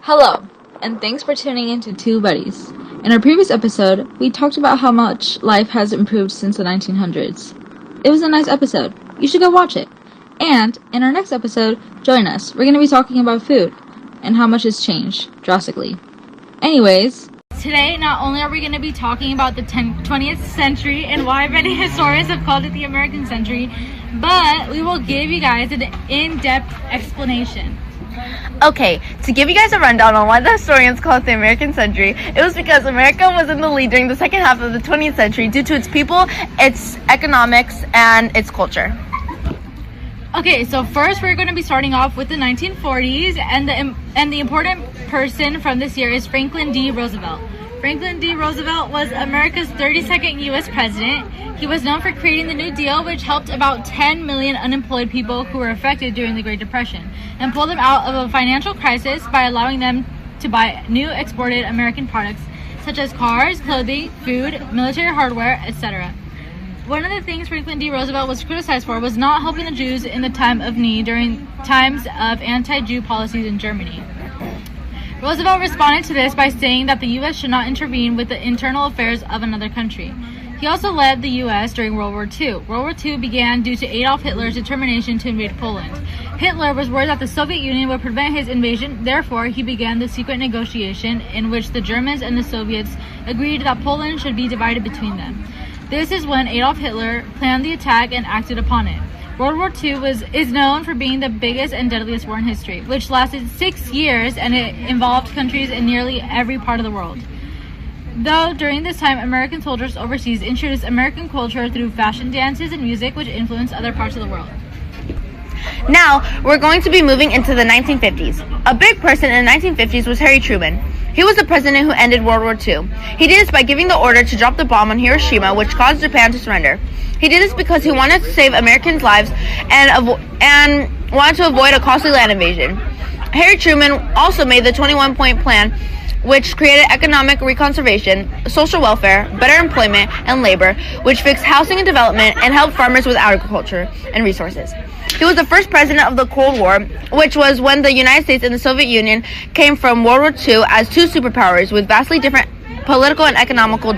Hello, and thanks for tuning in to Two Buddies. In our previous episode, we talked about how much life has improved since the 1900s. It was a nice episode. You should go watch it. And in our next episode, join us. We're going to be talking about food and how much it's changed drastically. Anyways, today not only are we going to be talking about the 20th century and why many historians have called it the American century, but we will give you guys an in-depth explanation. Okay, to give you guys a rundown on why the historians call it the American century, it was because America was in the lead during the second half of the 20th century due to its people, its economics, and its culture. Okay, so first we're going to be starting off with the 1940s, and the important person from this year is Franklin D. Roosevelt. Franklin D. Roosevelt was America's 32nd U.S. president. He was known for creating the New Deal, which helped about 10 million unemployed people who were affected during the Great Depression, and pulled them out of a financial crisis by allowing them to buy new exported American products such as cars, clothing, food, military hardware, etc. One of the things Franklin D. Roosevelt was criticized for was not helping the Jews in the time of need during times of anti-Jew policies in Germany. Roosevelt responded to this by saying that the U.S. should not intervene with the internal affairs of another country. He also led the U.S. during World War II. World War II began due to Adolf Hitler's determination to invade Poland. Hitler was worried that the Soviet Union would prevent his invasion, therefore he began the secret negotiation in which the Germans and the Soviets agreed that Poland should be divided between them. This is when Adolf Hitler planned the attack and acted upon it. World War II is known for being the biggest and deadliest war in history, which lasted 6 years, and it involved countries in nearly every part of the world. Though during this time, American soldiers overseas introduced American culture through fashion, dances, and music, which influenced other parts of the world. Now, we're going to be moving into the 1950s. A big person in the 1950s was Harry Truman. He was the president who ended World War II. He did this by giving the order to drop the bomb on Hiroshima, which caused Japan to surrender. He did this because he wanted to save Americans' lives and wanted to avoid a costly land invasion. Harry Truman also made the 21-point plan, which created economic reconservation, social welfare, better employment and labor, which fixed housing and development, and helped farmers with agriculture and resources. He was the first president of the Cold War, which was when the United States and the Soviet Union came from World War II as two superpowers with vastly different political and economical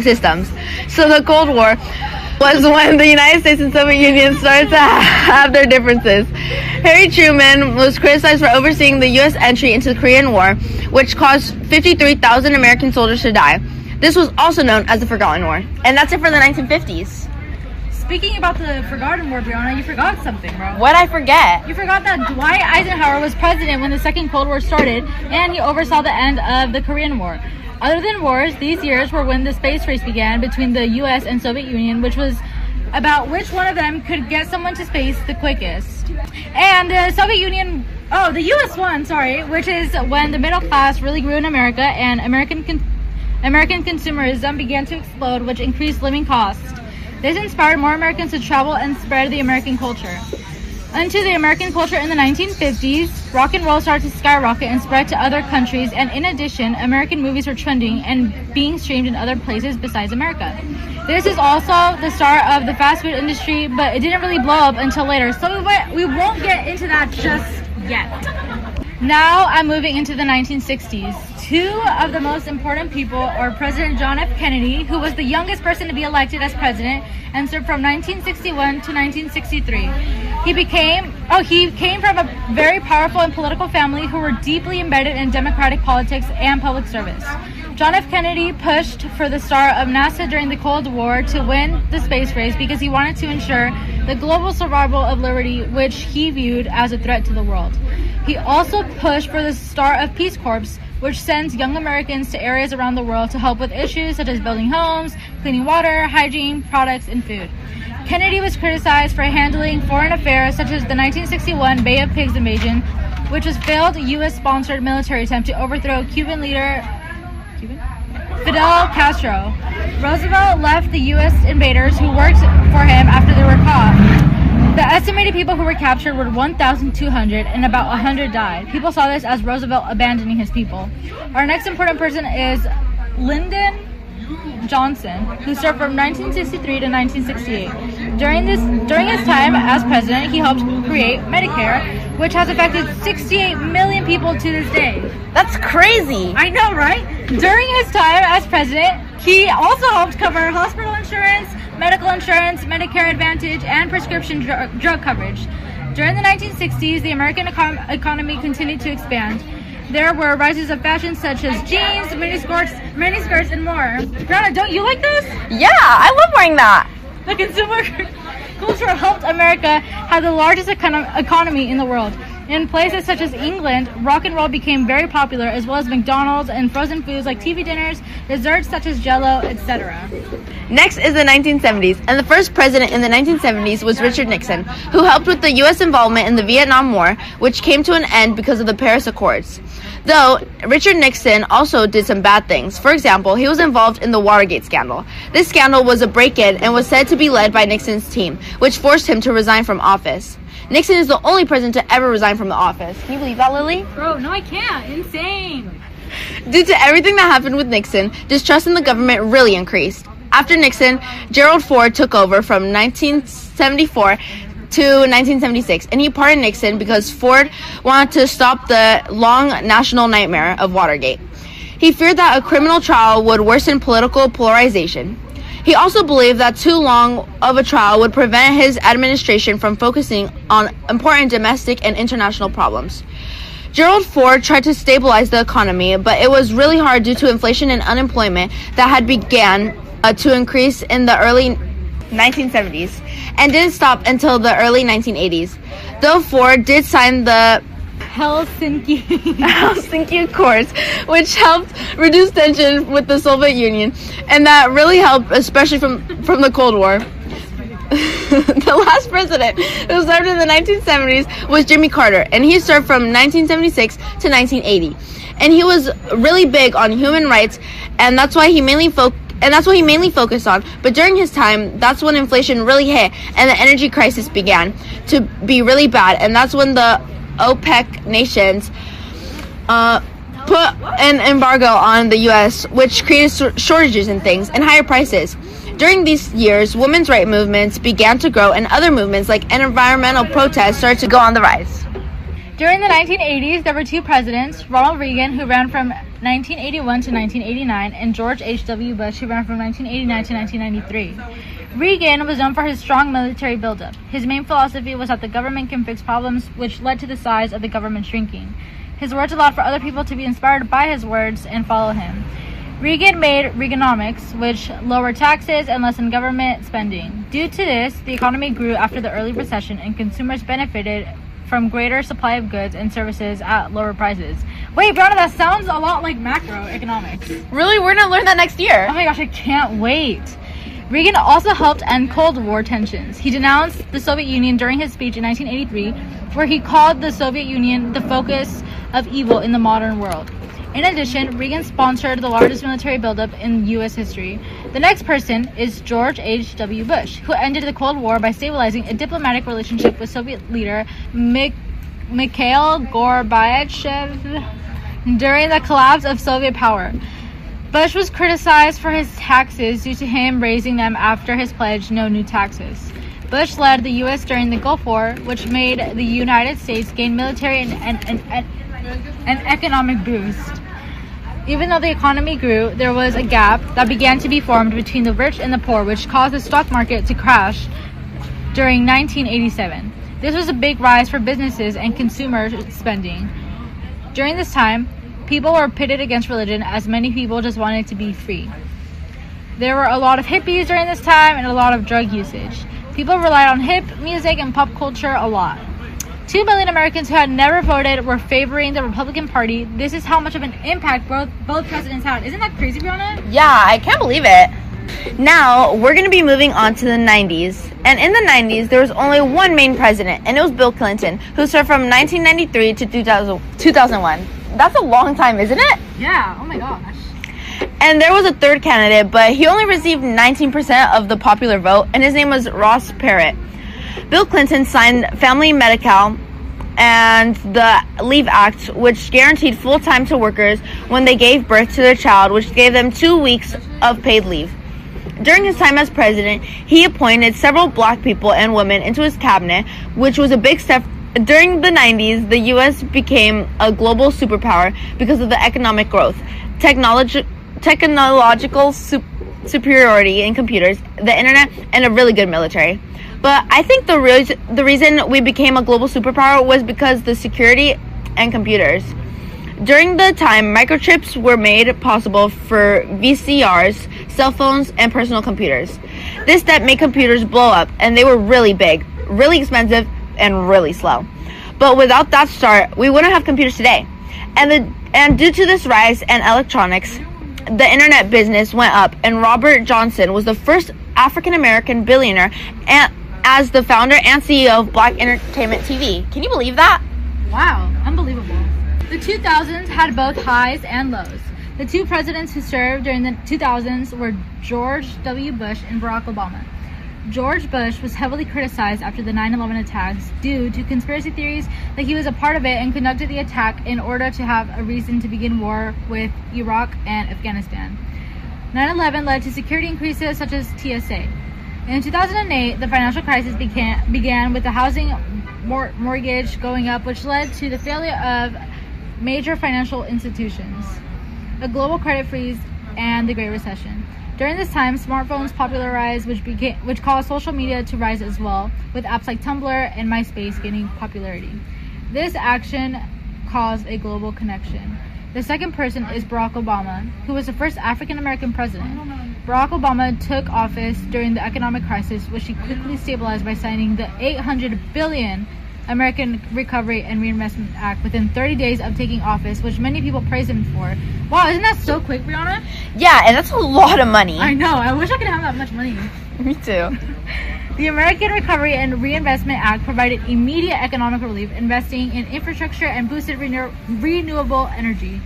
systems. So the Cold War was when the United States and Soviet Union started to have their differences. Harry Truman was criticized for overseeing the U.S. entry into the Korean War, which caused 53,000 American soldiers to die. This was also known as the Forgotten War. And that's it for the 1950s. Speaking about the Forgotten War, Brianna, you forgot something, bro. What'd I forget? You forgot that Dwight Eisenhower was president when the Second Cold War started, and he oversaw the end of the Korean War. Other than wars, these years were when the space race began between the U.S. and Soviet Union, which was about which one of them could get someone to space the quickest. And the Soviet Union, the U.S. won, which is when the middle class really grew in America and American consumerism began to explode, which increased living costs. This inspired more Americans to travel and spread the American culture. Into the American culture in the 1950s, rock and roll started to skyrocket and spread to other countries, and in addition, American movies were trending and being streamed in other places besides America. This is also the start of the fast food industry, but it didn't really blow up until later, so we won't get into that just yet. Now I'm moving into the 1960s. Two of the most important people are President John F. Kennedy, who was the youngest person to be elected as president and served from 1961 to 1963. He came from a very powerful and political family who were deeply embedded in democratic politics and public service. John F. Kennedy pushed for the start of NASA during the Cold War to win the space race because he wanted to ensure the global survival of liberty, which he viewed as a threat to the world. He also pushed for the start of Peace Corps, which sends young Americans to areas around the world to help with issues such as building homes, cleaning water, hygiene, products, and food. Kennedy was criticized for handling foreign affairs such as the 1961 Bay of Pigs invasion, which was a failed U.S.-sponsored military attempt to overthrow Cuban leader Fidel Castro. Roosevelt left the U.S. invaders who worked for him after they were caught. The estimated people who were captured were 1,200 and about 100 died. People saw this as Roosevelt abandoning his people. Our next important person is Lyndon Johnson, who served from 1963 to 1968. During his time as president, he helped create Medicare, which has affected 68 million people to this day. That's crazy. I know, right? During his time as president, he also helped cover hospital insurance, medical insurance, Medicare Advantage, and prescription drug coverage. During the 1960s, the American economy continued to expand. There were rises of fashion such as jeans, miniskirts, and more. Brianna, don't you like this? Yeah, I love wearing that. The consumer culture helped America have the largest economy in the world. In places such as England, rock and roll became very popular, as well as McDonald's and frozen foods like TV dinners, desserts such as Jell-O, etc. Next is the 1970s, and the first president in the 1970s was Richard Nixon, who helped with the U.S. involvement in the Vietnam War, which came to an end because of the Paris Accords. Though, Richard Nixon also did some bad things. For example, he was involved in the Watergate scandal. This scandal was a break-in and was said to be led by Nixon's team, which forced him to resign from office. Nixon is the only president to ever resign from the office. Can you believe that, Lily? Bro, no I can't. Insane. Due to everything that happened with Nixon, distrust in the government really increased. After Nixon, Gerald Ford took over from 1974 to 1976, and he pardoned Nixon because Ford wanted to stop the long national nightmare of Watergate. He feared that a criminal trial would worsen political polarization. He also believed that too long of a trial would prevent his administration from focusing on important domestic and international problems. Gerald Ford tried to stabilize the economy, but it was really hard due to inflation and unemployment that had began to increase in the early 1970s and didn't stop until the early 1980s. Though Ford did sign the Helsinki Accords, which helped reduce tension with the Soviet Union, and that really helped, especially from the Cold War. The last president who served in the 1970s was Jimmy Carter, and he served from 1976 to 1980. And he was really big on human rights, and that's why he mainly focused on. But during his time, that's when inflation really hit, and the energy crisis began to be really bad, and that's when the OPEC nations put an embargo on the U.S., which created shortages in things and higher prices. During these years, women's rights movements began to grow, and other movements like environmental protests started to go on the rise. During the 1980s, there were two presidents, Ronald Reagan, who ran from 1981 to 1989, and George H.W. Bush, who ran from 1989 to 1993. Reagan was known for his strong military buildup. His main philosophy was that the government can fix problems, which led to the size of the government shrinking. His words allowed for other people to be inspired by his words and follow him. Reagan made Reaganomics, which lowered taxes and lessened government spending. Due to this, the economy grew after the early recession, and consumers benefited from greater supply of goods and services at lower prices. Wait, Brianna, that sounds a lot like macroeconomics. Really? We're gonna learn that next year. Oh my gosh, I can't wait. Reagan also helped end Cold War tensions. He denounced the Soviet Union during his speech in 1983, where he called the Soviet Union the focus of evil in the modern world. In addition, Reagan sponsored the largest military buildup in U.S. history. The next person is George H.W. Bush, who ended the Cold War by stabilizing a diplomatic relationship with Soviet leader Mikhail Gorbachev during the collapse of Soviet power. Bush was criticized for his taxes due to him raising them after his pledge no new taxes. Bush led the U.S. during the Gulf War, which made the United States gain military and economic boost. Even though the economy grew, there was a gap that began to be formed between the rich and the poor, which caused the stock market to crash during 1987. This was a big rise for businesses and consumer spending. During this time, people were pitted against religion, as many people just wanted to be free. There were a lot of hippies during this time and a lot of drug usage. People relied on hip music and pop culture a lot. 2 million Americans who had never voted were favoring the Republican Party. This is how much of an impact both presidents had. Isn't that crazy, Brianna? Yeah, I can't believe it. Now, we're going to be moving on to the 90s. And in the 90s, there was only one main president, and it was Bill Clinton, who served from 1993 to 2001. That's a long time, isn't it? Yeah, oh my gosh. And there was a third candidate, but he only received 19% of the popular vote, and his name was Ross Perot. Bill Clinton signed Family Medical and the Leave Act, which guaranteed full time to workers when they gave birth to their child, which gave them 2 weeks of paid leave. During his time as president, he appointed several black people and women into his cabinet, which was a big step. During the 90s, the U.S. became a global superpower because of the economic growth, technological superiority in computers, the internet, and a really good military. But I think the reason we became a global superpower was because the security and computers. During the time, microchips were made possible for VCRs, cell phones, and personal computers. This step made computers blow up, and they were really big, really expensive, and really slow. But without that start, we wouldn't have computers today. And due to this rise in electronics, the internet business went up, and Robert Johnson was the first African American billionaire as the founder and CEO of Black Entertainment TV. Can you believe that? Wow, unbelievable. The 2000s had both highs and lows. The two presidents who served during the 2000s were George W. Bush and Barack Obama. George Bush was heavily criticized after the 9/11 attacks due to conspiracy theories that he was a part of it and conducted the attack in order to have a reason to begin war with Iraq and Afghanistan. 9/11 led to security increases such as TSA. In 2008, the financial crisis began with the housing mortgage going up, which led to the failure of major financial institutions, a global credit freeze, and the Great Recession. During this time, smartphones popularized, which caused social media to rise as well, with apps like Tumblr and MySpace gaining popularity. This action caused a global connection. The second person is Barack Obama, who was the first African American president. Barack Obama took office during the economic crisis, which he quickly stabilized by signing the $800 billion American Recovery and Reinvestment Act within 30 days of taking office, which many people praise him for. Wow, isn't that so quick, Brianna? Yeah, and that's a lot of money. I know. I wish I could have that much money. Me too. The American Recovery and Reinvestment Act provided immediate economic relief, investing in infrastructure and boosted renewable energy.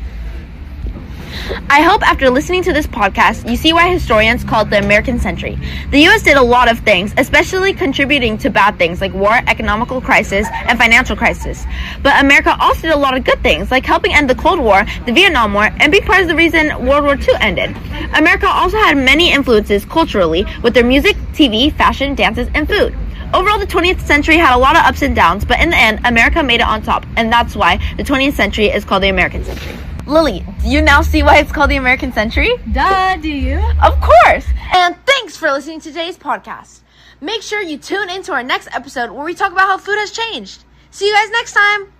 I hope after listening to this podcast, you see why historians call it the American century. The U.S. did a lot of things, especially contributing to bad things like war, economical crisis, and financial crisis. But America also did a lot of good things, like helping end the Cold War, the Vietnam War, and being part of the reason World War II ended. America also had many influences culturally with their music, TV, fashion, dances, and food. Overall, the 20th century had a lot of ups and downs, but in the end, America made it on top, and that's why the 20th century is called the American century. Lily, do you now see why it's called the American century? Duh, do you? Of course! And thanks for listening to today's podcast. Make sure you tune in to our next episode where we talk about how food has changed. See you guys next time!